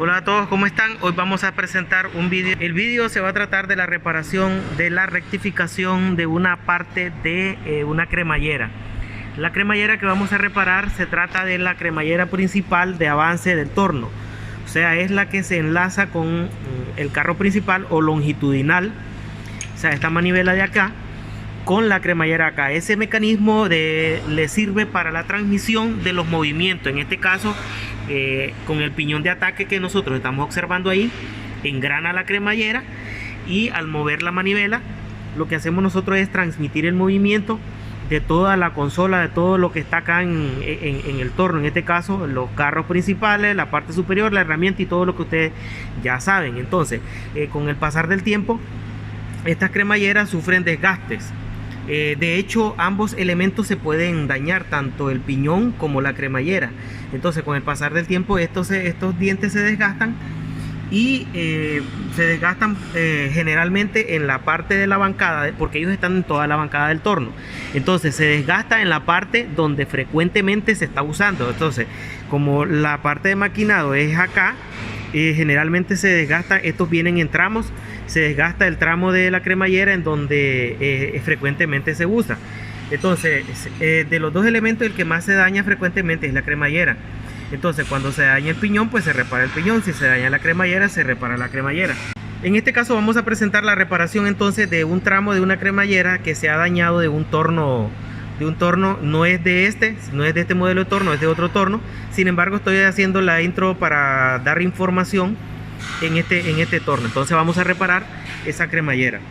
Hola a todos, ¿cómo están? Hoy vamos a presentar un vídeo. El vídeo se va a tratar de la reparación de la rectificación de una parte de una cremallera. La cremallera que vamos a reparar se trata de la cremallera principal de avance del torno. O sea, es la que se enlaza con el carro principal o longitudinal. O sea, esta manivela de acá con la cremallera acá. Ese mecanismo le sirve para la transmisión de los movimientos. En este caso, con el piñón de ataque que nosotros estamos observando ahí, engrana la cremallera y al mover la manivela, lo que hacemos nosotros es transmitir el movimiento de toda la consola, de todo lo que está acá en el torno. En este caso, los carros principales, la parte superior, la herramienta y todo lo que ustedes ya saben. Entonces, con el pasar del tiempo, estas cremalleras sufren desgastes. De hecho, ambos elementos se pueden dañar, tanto el piñón como la cremallera. Entonces, con el pasar del tiempo, estos dientes se desgastan y se desgastan generalmente en la parte de la bancada, porque ellos están en toda la bancada del torno. Entonces, se desgasta en la parte donde frecuentemente se está usando. Entonces, como la parte de maquinado es acá, generalmente se desgasta, estos vienen en tramos. Se desgasta el tramo de la cremallera en donde frecuentemente se usa. Entonces, de los dos elementos, el que más se daña frecuentemente es la cremallera. Entonces, cuando se daña el piñón, pues se repara el piñón. Si se daña la cremallera, se repara la cremallera. En este caso vamos a presentar la reparación entonces de un tramo de una cremallera que se ha dañado de un torno. No es de este modelo de torno, es de otro torno. Sin embargo, estoy haciendo la intro para dar información en este torno. Entonces vamos a reparar esa cremallera.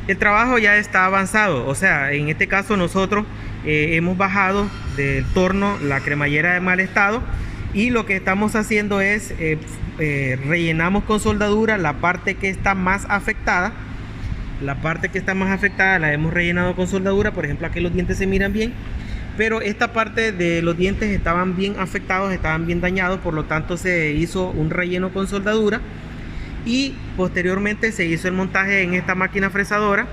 El trabajo ya está avanzado, o sea, en este caso nosotros hemos bajado del torno la cremallera de mal estado y lo que estamos haciendo es rellenamos con soldadura la parte que está más afectada. La parte que está más afectada la hemos rellenado con soldadura. Por ejemplo, aquí los dientes se miran bien, pero esta parte de los dientes estaban bien afectados, estaban bien dañados, por lo tanto se hizo un relleno con soldadura. Y posteriormente se hizo el montaje en esta máquina fresadora,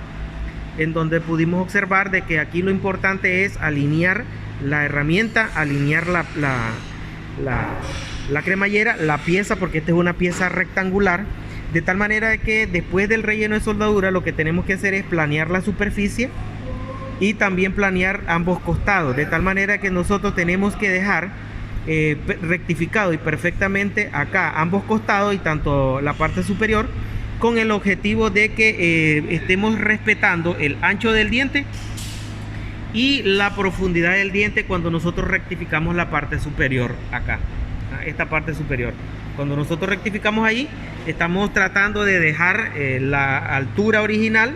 en donde pudimos observar de que aquí lo importante es alinear la herramienta, alinear la cremallera, la pieza, porque esta es una pieza rectangular, de tal manera de que después del relleno de soldadura lo que tenemos que hacer es planear la superficie y también planear ambos costados, de tal manera que nosotros tenemos que dejar rectificado y perfectamente acá ambos costados y tanto la parte superior, con el objetivo de que estemos respetando el ancho del diente y la profundidad del diente cuando nosotros rectificamos la parte superior acá, esta parte superior. Cuando nosotros rectificamos ahí, estamos tratando de dejar la altura original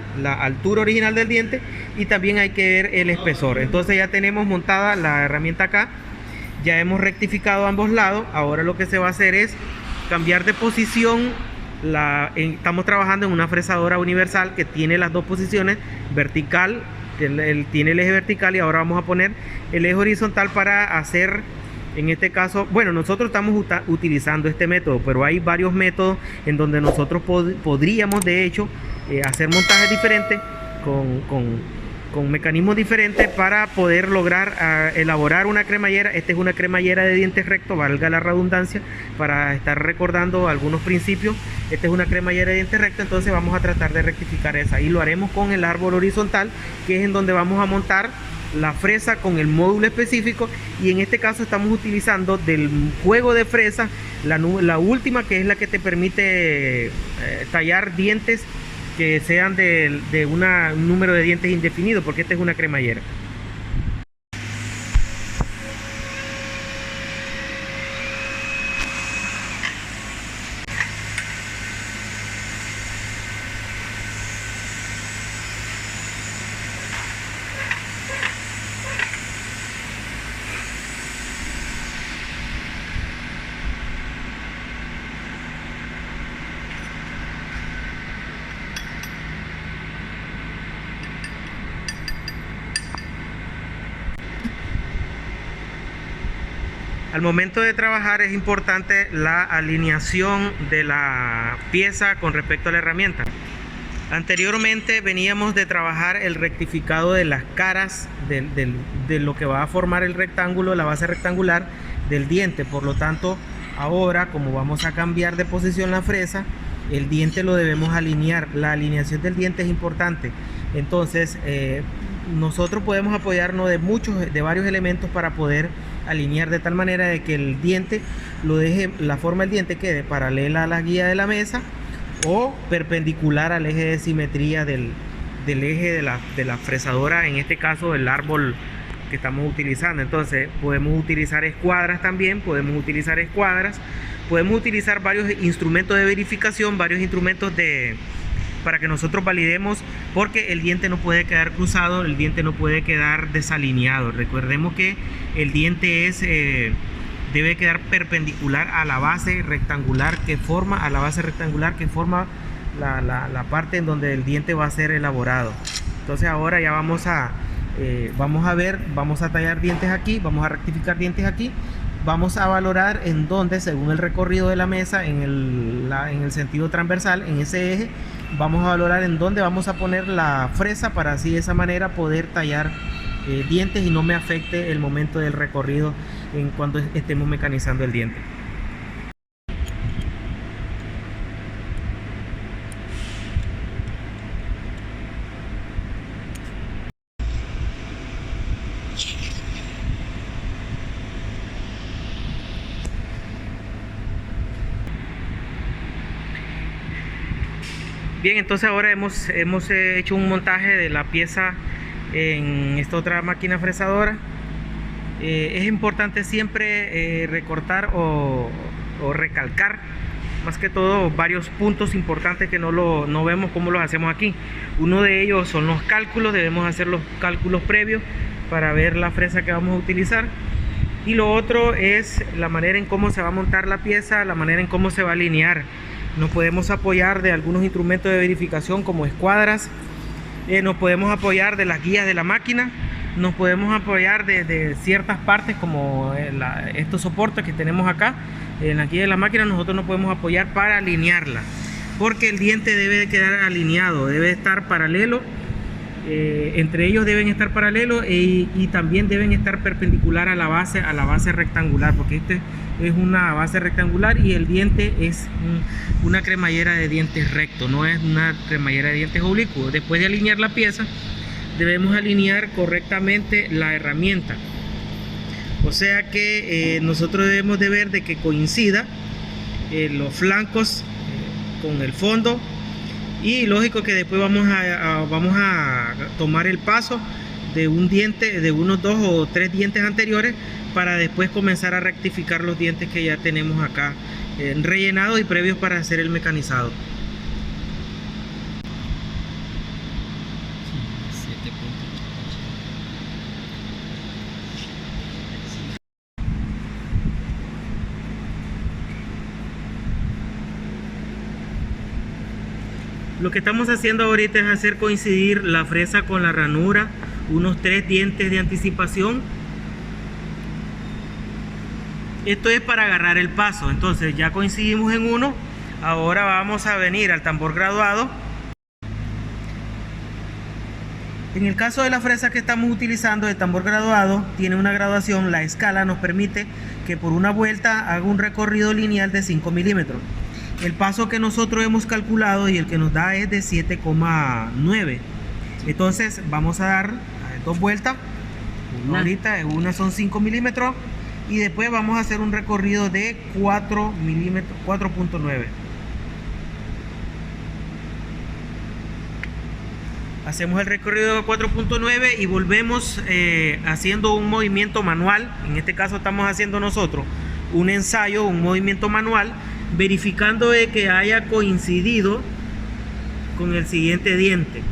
del diente, y también hay que ver el espesor. Entonces ya tenemos montada la herramienta acá, ya hemos rectificado ambos lados. Ahora lo que se va a hacer es cambiar de posición. Estamos trabajando en una fresadora universal que tiene las dos posiciones, vertical, tiene el eje vertical, y ahora vamos a poner el eje horizontal para hacer, en este caso, bueno, nosotros estamos utilizando este método, pero hay varios métodos en donde nosotros podríamos de hecho hacer montajes diferentes con mecanismos diferentes para poder lograr elaborar una cremallera. Esta es una cremallera de dientes rectos, valga la redundancia, para estar recordando algunos principios. Esta es una cremallera de dientes rectos, entonces vamos a tratar de rectificar esa, y lo haremos con el árbol horizontal, que es en donde vamos a montar la fresa con el módulo específico. Y en este caso estamos utilizando del juego de fresa la última, que es la que te permite tallar dientes que sean de un número de dientes indefinido, porque esta es una cremallera. Al momento de trabajar es importante la alineación de la pieza con respecto a la herramienta. Anteriormente veníamos de trabajar el rectificado de las caras de lo que va a formar el rectángulo, la base rectangular del diente. Por lo tanto, ahora, como vamos a cambiar de posición la fresa, el diente lo debemos alinear. La alineación del diente es importante. Entonces, nosotros podemos apoyarnos de varios elementos para poder alinear de tal manera de que el diente la forma del diente quede paralela a la guía de la mesa o perpendicular al eje de simetría del eje de la fresadora, en este caso el árbol que estamos utilizando. Entonces podemos utilizar escuadras también, podemos utilizar varios instrumentos de verificación, varios instrumentos para que nosotros validemos, porque el diente no puede quedar cruzado, el diente no puede quedar desalineado. Recordemos que el diente debe quedar perpendicular a la base rectangular que forma la parte en donde el diente va a ser elaborado. Entonces ahora ya vamos a tallar dientes aquí, vamos a rectificar dientes aquí. Vamos a valorar en dónde, según el recorrido de la mesa, en el sentido transversal, en ese eje, vamos a valorar en dónde vamos a poner la fresa, para así de esa manera poder tallar dientes y no me afecte el momento del recorrido en cuando estemos mecanizando el diente. Bien, entonces ahora hemos hecho un montaje de la pieza en esta otra máquina fresadora. Es importante siempre recortar o recalcar, más que todo, varios puntos importantes que no vemos cómo los hacemos aquí. Uno de ellos son los cálculos. Debemos hacer los cálculos previos para ver la fresa que vamos a utilizar. Y lo otro es la manera en cómo se va a montar la pieza, la manera en cómo se va a alinear. Nos podemos apoyar de algunos instrumentos de verificación como escuadras, nos podemos apoyar de las guías de la máquina, nos podemos apoyar de ciertas partes como estos soportes que tenemos acá en la guía de la máquina. Nosotros nos podemos apoyar para alinearla, porque el diente debe de quedar alineado, debe estar paralelo, entre ellos deben estar paralelos y también deben estar perpendicular a la base rectangular, porque este es una base rectangular y el diente es una cremallera de dientes rectos, no es una cremallera de dientes oblicuos. Después de alinear la pieza, debemos alinear correctamente la herramienta, o sea que nosotros debemos de ver de que coincida los flancos con el fondo. Y lógico que después vamos a tomar el paso de un diente, de unos 2 o 3 dientes anteriores, para después comenzar a rectificar los dientes que ya tenemos acá rellenados y previos para hacer el mecanizado. Lo que estamos haciendo ahorita es hacer coincidir la fresa con la ranura, unos 3 dientes de anticipación. Esto es para agarrar el paso. Entonces ya coincidimos en uno. Ahora vamos a venir al tambor graduado. En el caso de la fresa que estamos utilizando, el tambor graduado tiene una graduación. La escala nos permite que por una vuelta haga un recorrido lineal de 5 milímetros. El paso que nosotros hemos calculado y el que nos da es de 7,9. Entonces vamos a dar 2 vueltas. Ahorita una son 5 milímetros y después vamos a hacer un recorrido de 4 milímetros, 4.9. Hacemos el recorrido de 4.9 y volvemos haciendo un movimiento manual. En este caso estamos haciendo nosotros un ensayo, un movimiento manual, verificando de que haya coincidido con el siguiente diente.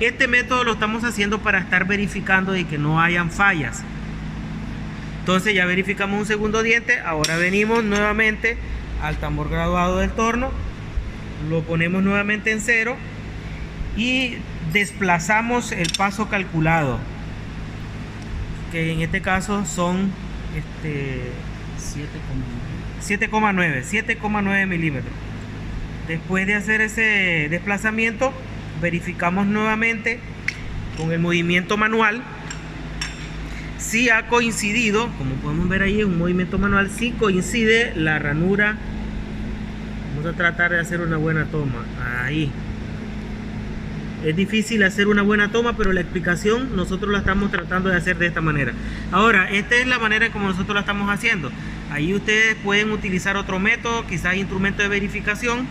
Este método lo estamos haciendo para estar verificando de que no hayan fallas. Entonces ya verificamos un segundo diente. Ahora venimos nuevamente al tambor graduado del torno, lo ponemos nuevamente en 0 y desplazamos el paso calculado, que en este caso son 7,9 milímetros. Después de hacer ese desplazamiento, verificamos nuevamente con el movimiento manual si ha coincidido. Como podemos ver ahí, un movimiento manual, si coincide la ranura. Vamos a tratar de hacer una buena toma. Ahí es difícil hacer una buena toma, pero la explicación nosotros la estamos tratando de hacer de esta manera. Ahora, esta es la manera como nosotros la estamos haciendo. Ahí ustedes pueden utilizar otro método, quizás instrumento de verificación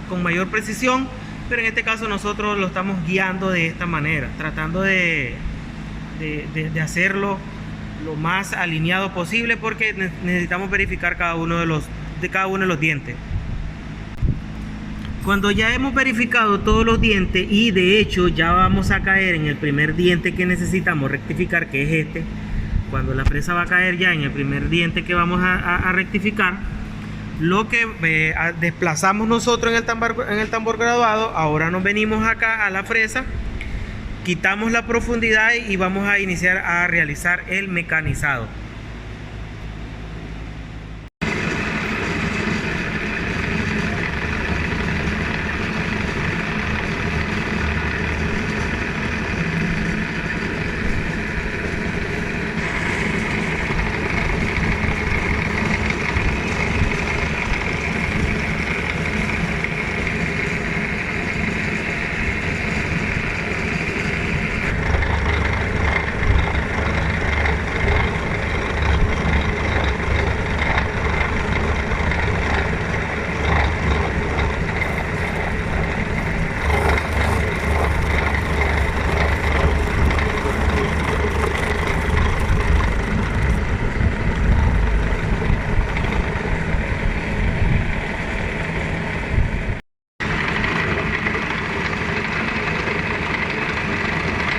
con mayor precisión, pero en este caso nosotros lo estamos guiando de esta manera, tratando de hacerlo lo más alineado posible, porque necesitamos verificar cada uno de los dientes. Cuando ya hemos verificado todos los dientes y de hecho ya vamos a caer en el primer diente que necesitamos rectificar, que es este. Cuando la fresa va a caer ya en el primer diente que vamos a rectificar, lo que desplazamos nosotros en el tambor graduado, ahora nos venimos acá a la fresa, quitamos la profundidad y vamos a iniciar a realizar el mecanizado.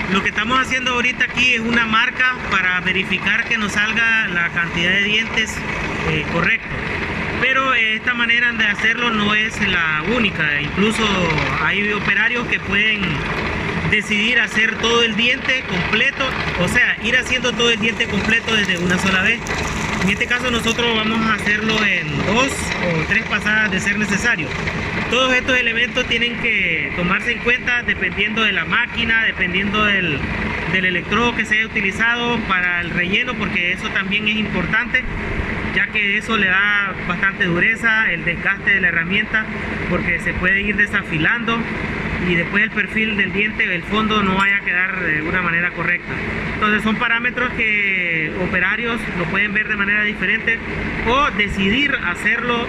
Lo que estamos haciendo ahorita aquí es una marca para verificar que nos salga la cantidad de dientes correcto. Pero esta manera de hacerlo no es la única. Incluso hay operarios que pueden decidir hacer todo el diente completo, o sea, ir haciendo todo el diente completo desde una sola vez. En este caso nosotros vamos a hacerlo en 2 o 3 pasadas de ser necesario. Todos estos elementos tienen que tomarse en cuenta dependiendo de la máquina, dependiendo del electrodo que se haya utilizado para el relleno, porque eso también es importante, ya que eso le da bastante dureza, el desgaste de la herramienta, porque se puede ir desafilando y después el perfil del diente, el fondo, no vaya a quedar de una manera correcta. Entonces son parámetros que operarios lo pueden ver de manera diferente o decidir hacerlo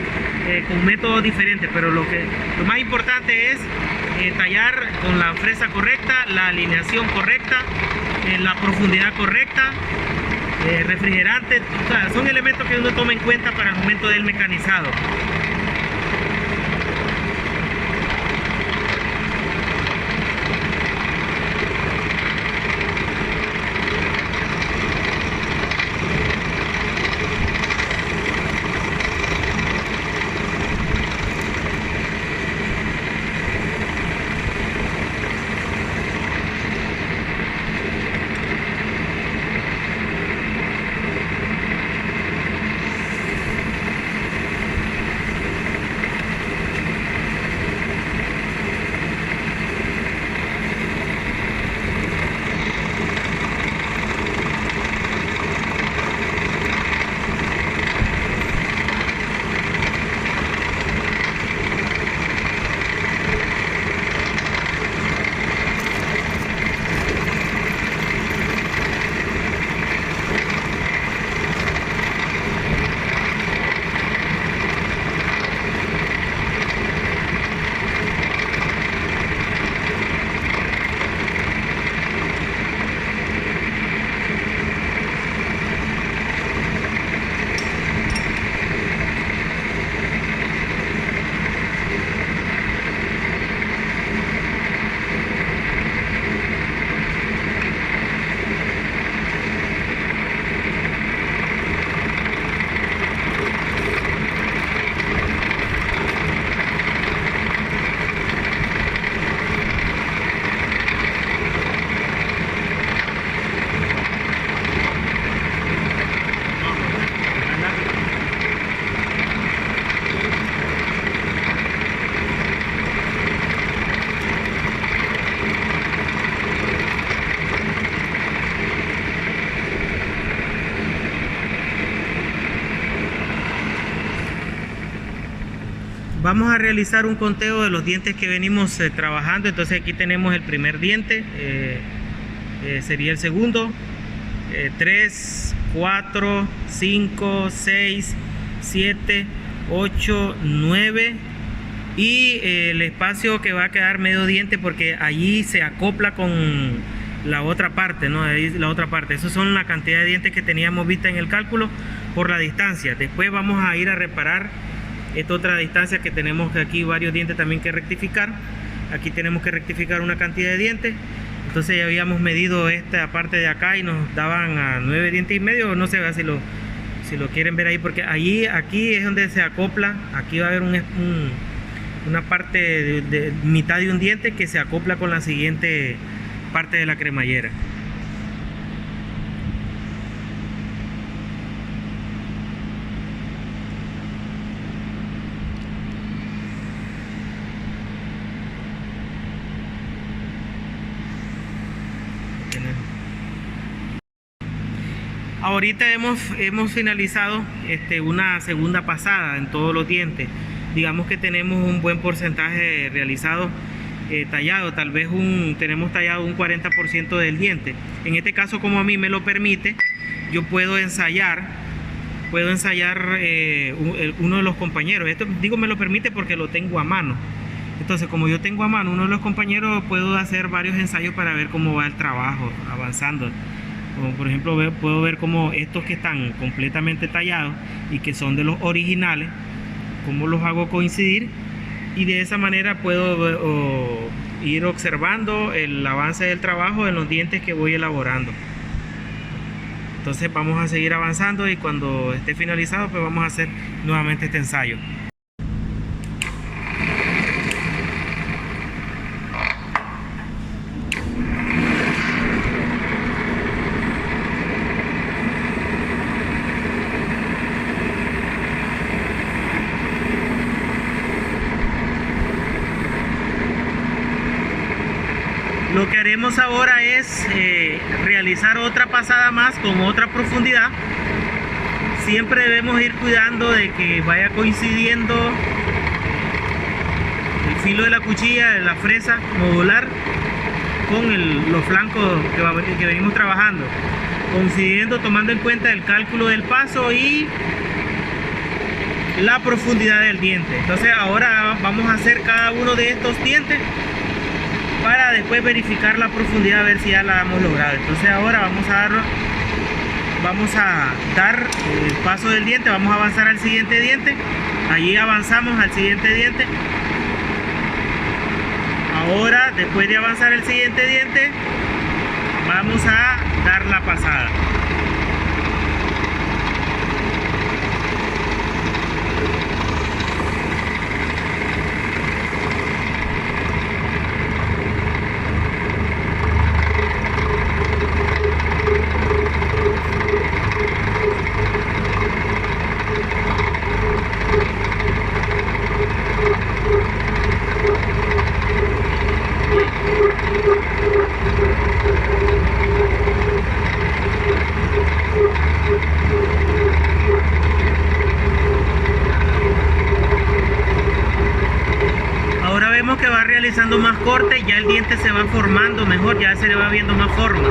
con métodos diferentes, pero lo más importante es tallar con la fresa correcta, la alineación correcta, la profundidad correcta refrigerante. O sea, son elementos que uno toma en cuenta para el momento del mecanizado. Vamos a realizar un conteo de los dientes que venimos trabajando. Entonces aquí tenemos el primer diente, sería el segundo, 3, 4, 5, 6, 7, 8, 9 y el espacio que va a quedar medio diente porque allí se acopla con la otra parte, ¿no? Ahí la otra parte. Esas son la cantidad de dientes que teníamos vista en el cálculo por la distancia. Después vamos a ir a reparar esta otra distancia que tenemos aquí varios dientes también que rectificar. Aquí tenemos que rectificar una cantidad de dientes. Entonces ya habíamos medido esta parte de acá y nos daban a 9 dientes y medio. No sé si lo quieren ver ahí, porque allí, aquí es donde se acopla. Aquí va a haber una parte de mitad de un diente que se acopla con la siguiente parte de la cremallera. Ahorita hemos finalizado una segunda pasada en todos los dientes. Digamos que tenemos un buen porcentaje realizado, tallado. Tal vez tenemos tallado un 40% del diente. En este caso, como a mí me lo permite, yo puedo ensayar uno de los compañeros. Esto digo me lo permite porque lo tengo a mano. Entonces, como yo tengo a mano uno de los compañeros, puedo hacer varios ensayos para ver cómo va el trabajo avanzando. Como por ejemplo, puedo ver cómo estos que están completamente tallados y que son de los originales, cómo los hago coincidir, y de esa manera puedo ir observando el avance del trabajo en los dientes que voy elaborando. Entonces vamos a seguir avanzando y cuando esté finalizado pues vamos a hacer nuevamente este ensayo. Lo que haremos ahora es realizar otra pasada más con otra profundidad. Siempre debemos ir cuidando de que vaya coincidiendo el filo de la cuchilla, de la fresa modular, con los flancos que venimos trabajando, coincidiendo, tomando en cuenta el cálculo del paso y la profundidad del diente. Entonces ahora vamos a hacer cada uno de estos dientes para después verificar la profundidad, a ver si ya la hemos logrado. Entonces ahora vamos a dar vamos a dar el paso del diente, vamos a avanzar al siguiente diente. Allí avanzamos al siguiente diente. Ahora, después de avanzar el siguiente diente, vamos a dar la pasada. Ahora vemos que va realizando más corte, ya el diente se va formando mejor, ya se le va viendo más forma.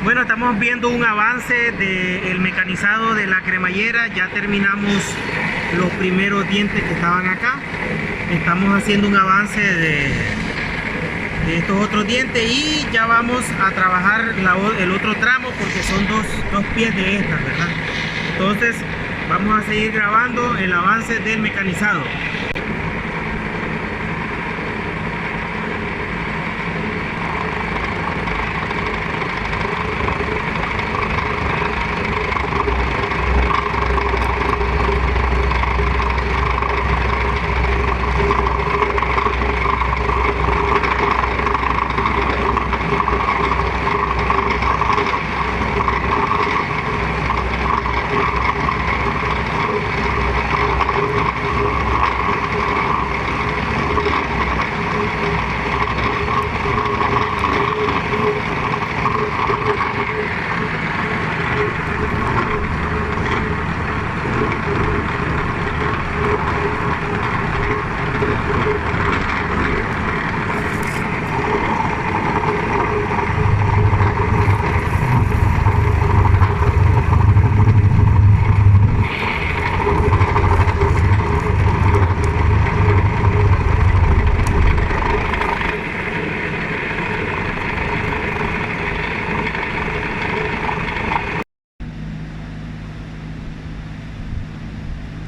Bueno, estamos viendo un avance del mecanizado de la cremallera. Ya terminamos los primeros dientes que estaban acá. Estamos haciendo un avance de estos otros dientes y ya vamos a trabajar el otro tramo porque son dos pies de estas, ¿verdad? Entonces vamos a seguir grabando el avance del mecanizado.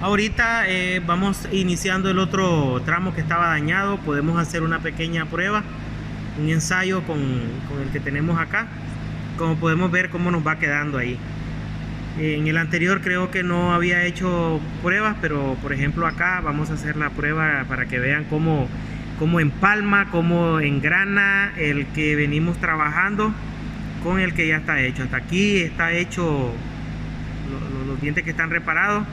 Ahorita vamos iniciando el otro tramo que estaba dañado. Podemos hacer una pequeña prueba, un ensayo con el que tenemos acá. Como podemos ver cómo nos va quedando ahí. En el anterior creo que no había hecho pruebas, pero por ejemplo acá vamos a hacer la prueba para que vean cómo empalma, cómo engrana el que venimos trabajando con el que ya está hecho. Hasta aquí está hecho los dientes que están reparados.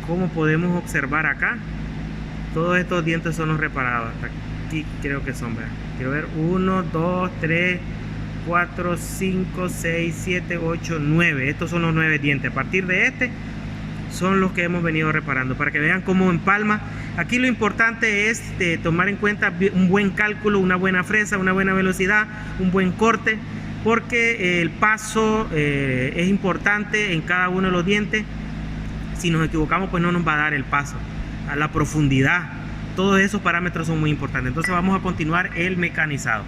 Como podemos observar acá, todos estos dientes son los reparados. Hasta aquí creo que son, ¿verdad? Quiero ver, 1, 2, 3, 4, 5, 6, 7, 8, 9. Estos son los 9 dientes. A partir de este son los que hemos venido reparando, para que vean cómo empalma. Aquí lo importante es tomar en cuenta un buen cálculo, una buena fresa, una buena velocidad, un buen corte, porque el paso es importante en cada uno de los dientes. Si nos equivocamos, pues no nos va a dar el paso, a la profundidad. Todos esos parámetros son muy importantes. Entonces vamos a continuar el mecanizado.